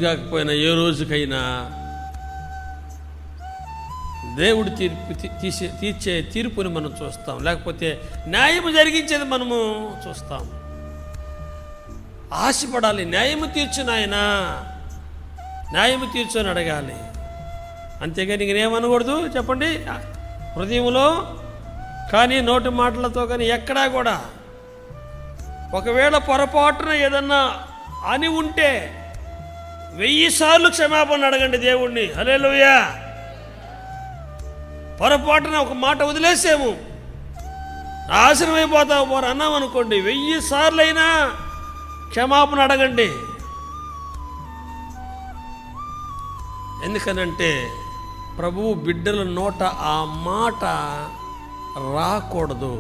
కాకపోయినా ఏ రోజుకైనా దేవుడు తీర్చే తీర్పుని మనం చూస్తాం, లేకపోతే న్యాయము జరిగించేది మనము చూస్తాం. ఆశపడాలి, న్యాయము తీర్చు నాయనా, న్యాయము తీర్చు అని అడగాలి. అంతేగాని ఇంకేమనకూడదు చెప్పండి, హృదయంలో కానీ నోటి మాటలతో కానీ ఎక్కడా కూడా. ఒకవేళ పొరపాటున ఏదన్నా అని ఉంటే 1000 సార్లు క్షమాపణ అడగండి దేవుణ్ణి. హల్లెలూయా. పొరపాటున ఒక మాట వదిలేసాము, నాశనం అయిపోతావు పోరు అన్నాం అనుకోండి, 1000 సార్లు అయినా క్షమాపణ అడగండి. ఎందుకనంటే ప్రభువు బిడ్డల నోట ఆ మాట రాకూడదు.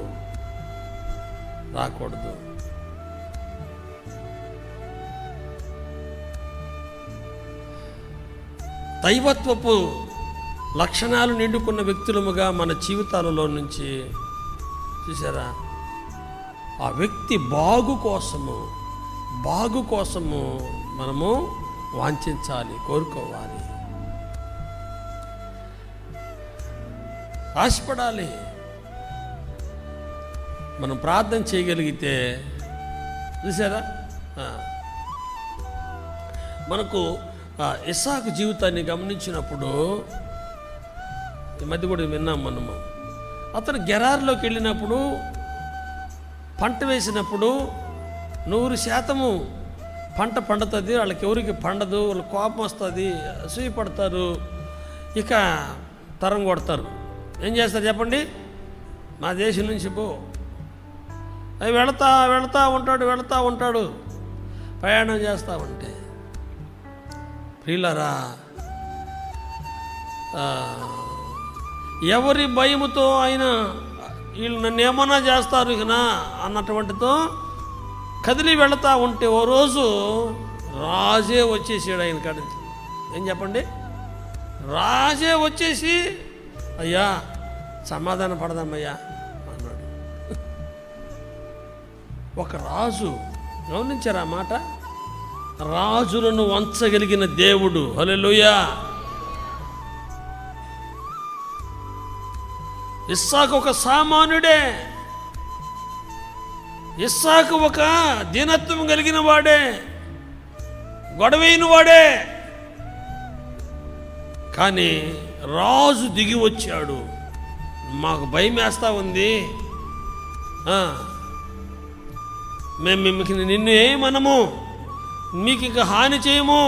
దైవత్వపు లక్షణాలు నిండుకున్న వ్యక్తులముగా మన జీవితాలలో నుంచి చూసారా, ఆ వ్యక్తి బాగు కోసము మనము వాంఛించాలి, కోరుకోవాలి, ఆశపడాలి. మనం ప్రార్థన చేయగలిగితే చూసారా, మనకు ఇస్సాకు జీవితాన్ని గమనించినప్పుడు ఈ మధ్య కూడా విన్నాం మనము. అతను గెరారులోకి వెళ్ళినప్పుడు పంట వేసినప్పుడు 100% పంట పండుతుంది, వాళ్ళకి ఎవరికి పండదు, వాళ్ళ కోపం వస్తుంది, అసూయపడతారు, ఇక తరం కొడతారు. ఏం చేస్తారు చెప్పండి, మా దేశం నుంచి పో, అవి వెళతా ఉంటాడు ప్రయాణం చేస్తూ ఉంటే. ప్రియులారా, ఎవరి భయముతో అయినా వీళ్ళు నన్ను ఏమన్నా చేస్తారు ఇకనా అన్నటువంటితో కదిలి వెళతా ఉంటే ఓ రోజు రాజే వచ్చేసాడు ఆయన కాడికి. ఏం చెప్పండి, రాజే వచ్చేసి అయ్యా సమాధాన పడదామయ్యా అన్నాడు. ఒక రాజు, గమనించారా మాట, రాజులను వంచగలిగిన దేవుడు. హల్లెలూయా. ఇస్సాకు ఒక సామాన్యుడే, ఇస్సాకు ఒక దీనత్వం కలిగిన వాడే, గొడవైన వాడే. కానీ రాజు దిగి వచ్చాడు, మాకు భయం వేస్తూ ఉంది, మేము నిన్ను ఏమనము, మీకు ఇక హాని చేయము,